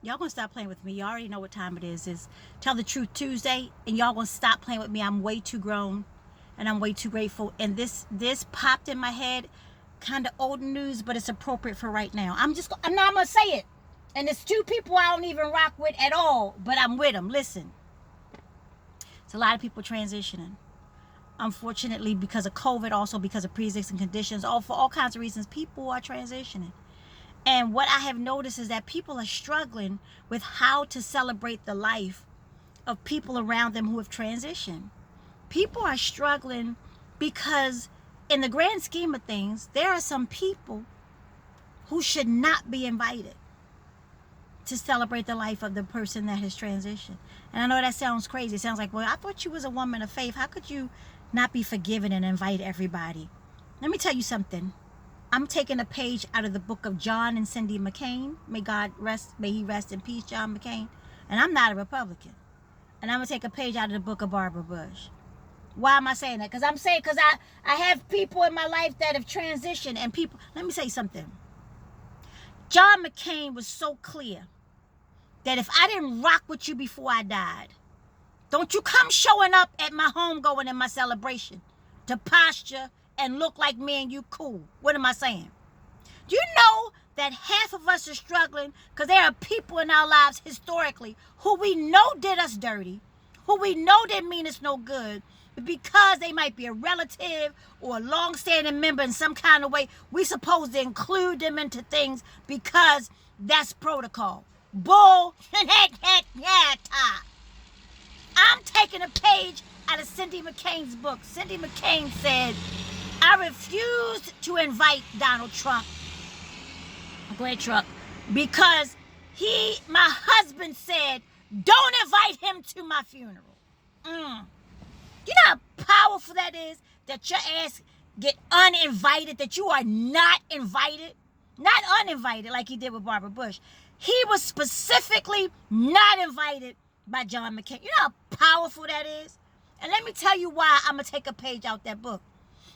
Y'all gonna stop playing with me. You already know what time it is. It's Tell the Truth Tuesday, and y'all gonna stop playing with me. I'm way too grown, and I'm way too grateful. And this popped in my head, kind of old news, but it's appropriate for right now. I'm not gonna say it. And it's two people I don't even rock with at all, but I'm with them. Listen, it's a lot of people transitioning. Unfortunately, because of COVID, also because of pre-existing conditions, for all kinds of reasons, people are transitioning. And what I have noticed is that people are struggling with how to celebrate the life of people around them who have transitioned. People are struggling because in the grand scheme of things, there are some people who should not be invited to celebrate the life of the person that has transitioned. And I know that sounds crazy. It sounds like, well, I thought you was a woman of faith. How could you not be forgiven and invite everybody? Let me tell you something. I'm taking a page out of the book of John and Cindy McCain. May he rest in peace, John McCain. And I'm not a Republican. And I'm going to take a page out of the book of Barbara Bush. Why am I saying that? Because I have people in my life that have transitioned, and people, let me say something. John McCain was so clear that if I didn't rock with you before I died, don't you come showing up at my home going in my celebration to posture and look like me and you cool. What am I saying? Do you know that half of us are struggling because there are people in our lives historically who we know did us dirty, who we know didn't mean us no good, but because they might be a relative or a long-standing member in some kind of way, we supposed to include them into things because that's protocol. Bull, yeah, I'm taking a page out of Cindy McCain's book. Cindy McCain said, I refused to invite Donald Trump, great Trump, because my husband said, don't invite him to my funeral. You know how powerful that is? That your ass get uninvited, that you are not invited? Not uninvited like he did with Barbara Bush. He was specifically not invited by John McCain. You know how powerful that is? And let me tell you why I'm going to take a page out that book.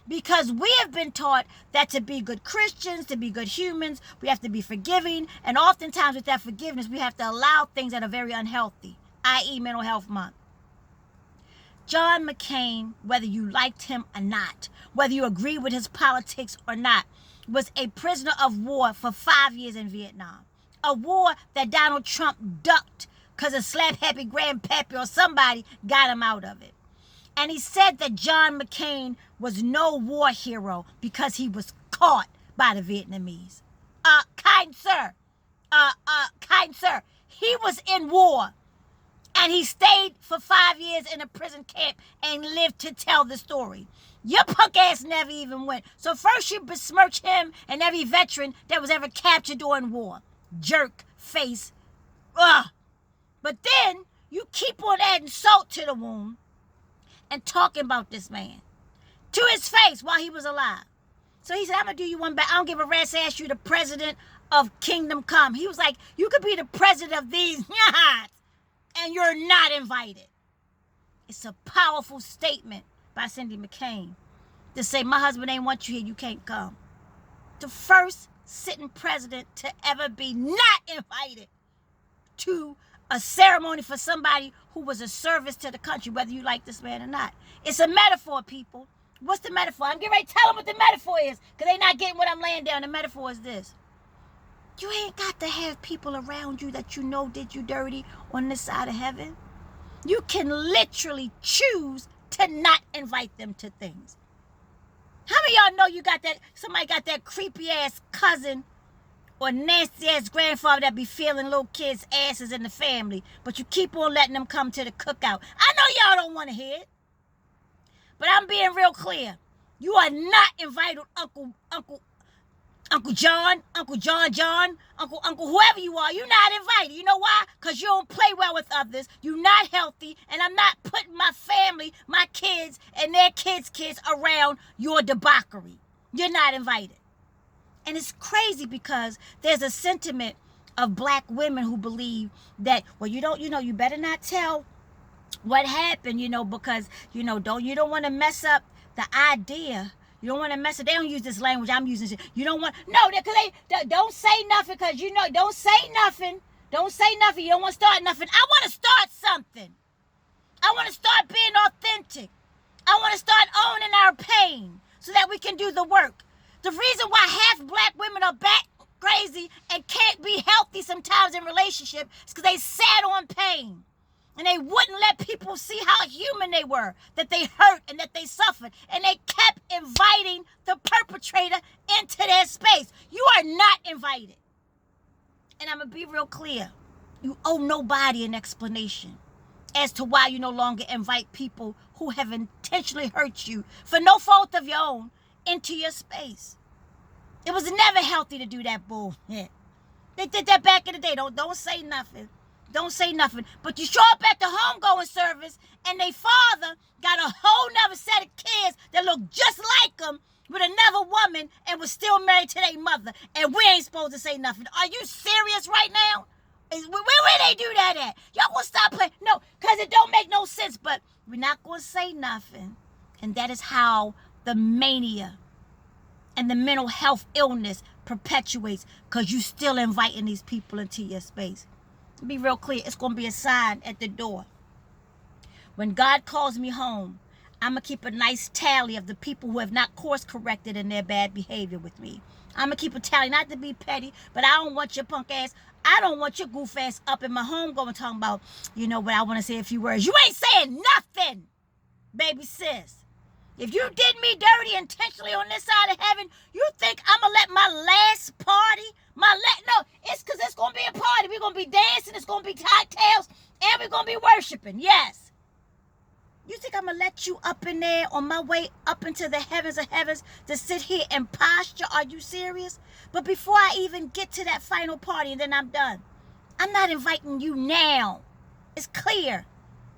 Because we have been taught that to be good Christians, to be good humans, we have to be forgiving. And oftentimes with that forgiveness, we have to allow things that are very unhealthy, i.e. Mental Health Month. John McCain, whether you liked him or not, whether you agree with his politics or not, was a prisoner of war for 5 years in Vietnam. A war that Donald Trump ducked because a slap-happy grandpappy or somebody got him out of it. And he said that John McCain was no war hero because he was caught by the Vietnamese. Kind sir, he was in war. And he stayed for 5 years in a prison camp and lived to tell the story. Your punk ass never even went. So first you besmirch him and every veteran that was ever captured during war. Jerk face. But then you keep on adding salt to the wound and talking about this man to his face while he was alive. So he said, I'm going to do you one back. I don't give a rat's ass, you the president of Kingdom Come. He was like, you could be the president of these and you're not invited. It's a powerful statement by Cindy McCain to say, my husband ain't want you here, you can't come. The first sitting president to ever be not invited to a ceremony for somebody who was a service to the country, whether you like this man or not. It's a metaphor, people. What's the metaphor? I'm getting ready to tell them what the metaphor is, because they're not getting what I'm laying down. The metaphor is this. You ain't got to have people around you that you know did you dirty on this side of heaven. You can literally choose to not invite them to things. How many of y'all know you got that, somebody got that creepy ass cousin or nasty ass grandfather that be feeling little kids' asses in the family, but you keep on letting them come to the cookout? I know y'all don't want to hear it, but I'm being real clear. You are not invited, Uncle John, Uncle John, Uncle whoever you are. You're not invited. You know why? Because you don't play well with others. You're not healthy, and I'm not putting my family, my kids, and their kids' around your debauchery. You're not invited. And it's crazy because there's a sentiment of black women who believe that, well, you better not tell what happened, because, you don't want to mess up the idea. You don't want to mess it. They don't use this language I'm using. You don't want, no, because they don't say nothing, because, don't say nothing. Don't say nothing. You don't want to start nothing. I want to start something. I want to start being authentic. I want to start owning our pain so that we can do the work. The reason why half black women are back crazy and can't be healthy sometimes in relationship is because they sat on pain. And they wouldn't let people see how human they were, that they hurt and that they suffered. And they kept inviting the perpetrator into their space. You are not invited. And I'm going to be real clear. You owe nobody an explanation as to why you no longer invite people who have intentionally hurt you for no fault of your own into your space. It was never healthy to do that bullshit. They did that back in the day. Don't say nothing. Don't say nothing. But you show up at the homegoing service and they father got a whole nother set of kids that look just like them with another woman and was still married to their mother. And we ain't supposed to say nothing. Are you serious right now? Where they do that at? Y'all gonna stop playing? No, because it don't make no sense. But we're not gonna say nothing. And that is how the mania and the mental health illness perpetuates, because you still inviting these people into your space. Be real clear, it's going to be a sign at the door. When God calls me home, I'm going to keep a nice tally of the people who have not course corrected in their bad behavior with me. I'm going to keep a tally, not to be petty, but I don't want your punk ass, I don't want your goof ass up in my home going talking about, you know what, I want to say a few words. You ain't saying nothing, baby sis. If you did me dirty intentionally on this side of heaven, you think I'm going to let my last party, no, it's because it's going to be a party. We're going to be dancing, it's going to be cocktails, and we're going to be worshiping, yes. You think I'm going to let you up in there on my way up into the heavens of heavens to sit here and posture? Are you serious? But before I even get to that final party and then I'm done, I'm not inviting you now. It's clear.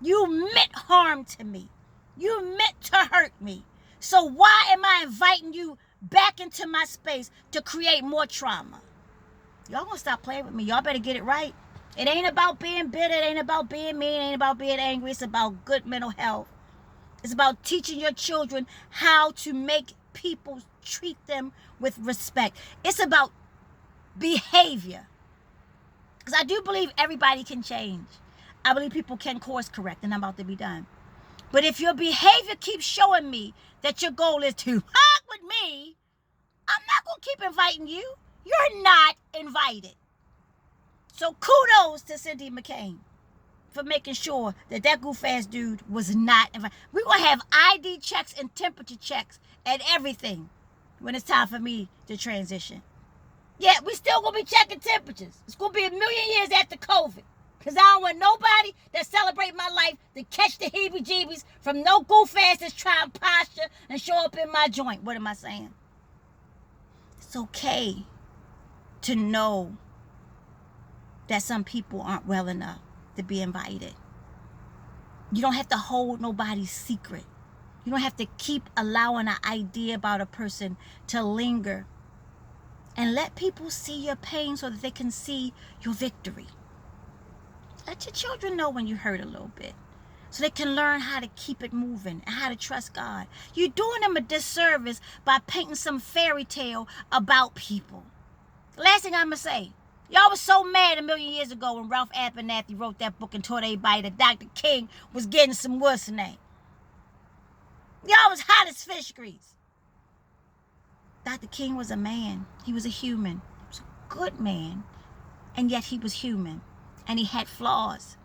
You meant harm to me. You meant to hurt me. So why am I inviting you back into my space to create more trauma? Y'all gonna stop playing with me. Y'all better get it right. It ain't about being bitter. It ain't about being mean. It ain't about being angry. It's about good mental health. It's about teaching your children how to make people treat them with respect. It's about behavior. Because I do believe everybody can change. I believe people can course correct, and I'm about to be done. But if your behavior keeps showing me that your goal is to hug with me, I'm not going to keep inviting you. You're not invited. So kudos to Cindy McCain for making sure that that goof-ass dude was not invited. We're going to have ID checks and temperature checks and everything when it's time for me to transition. Yeah, we still going to be checking temperatures. It's going to be a million years after COVID. Because I don't want nobody that celebrate my life to catch the heebie-jeebies from no goof ass that's trying to posture and show up in my joint. What am I saying? It's okay to know that some people aren't well enough to be invited. You don't have to hold nobody's secret. You don't have to keep allowing an idea about a person to linger. And let people see your pain so that they can see your victory. Let your children know when you hurt a little bit so they can learn how to keep it moving and how to trust God. You're doing them a disservice by painting some fairy tale about people. Last thing I'm going to say, y'all was so mad a million years ago when Ralph Abernathy wrote that book and told everybody that Dr. King was getting some what's name. Y'all was hot as fish grease. Dr. King was a man. He was a human. He was a good man. And yet he was human. And he had flaws.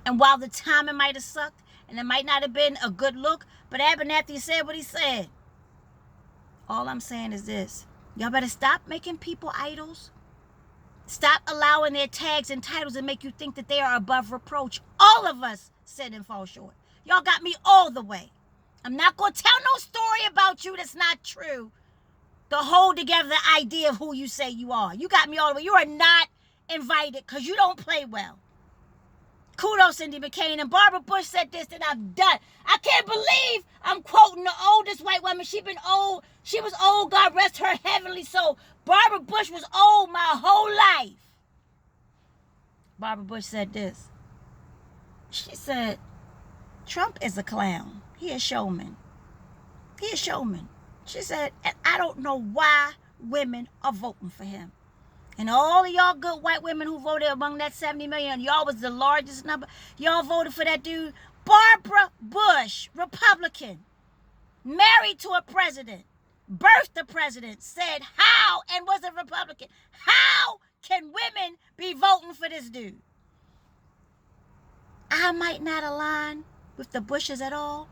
And while the timing might have sucked, and it might not have been a good look, but Abernathy said what he said. All I'm saying is this. Y'all better stop making people idols. Stop allowing their tags and titles to make you think that they are above reproach. All of us sin and fall short. Y'all got me all the way. I'm not going to tell no story about you that's not true to hold together the idea of who you say you are. You got me all the way. You are not invited because you don't play well. Kudos, Cindy McCain. And Barbara Bush said this, and I'm done. I can't believe I'm quoting the oldest white woman. She was old, God rest her heavenly soul. Barbara Bush was old my whole life. Barbara Bush said this. She said, Trump is a clown. He a showman. He a showman. She said, and I don't know why women are voting for him. And all of y'all good white women who voted among that 70 million, y'all was the largest number. Y'all voted for that dude, Barbara Bush, Republican, married to a president, birthed a president, said how, and was a Republican. How can women be voting for this dude? I might not align with the Bushes at all,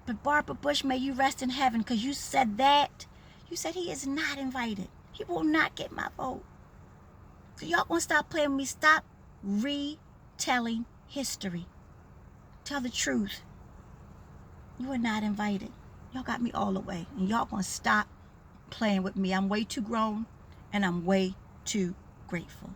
but Barbara Bush, may you rest in heaven, because you said that. You said he is not invited. He will not get my vote. So y'all gonna stop playing with me. Stop retelling history. Tell the truth. You are not invited. Y'all got me all the way. And y'all gonna stop playing with me. I'm way too grown and I'm way too grateful.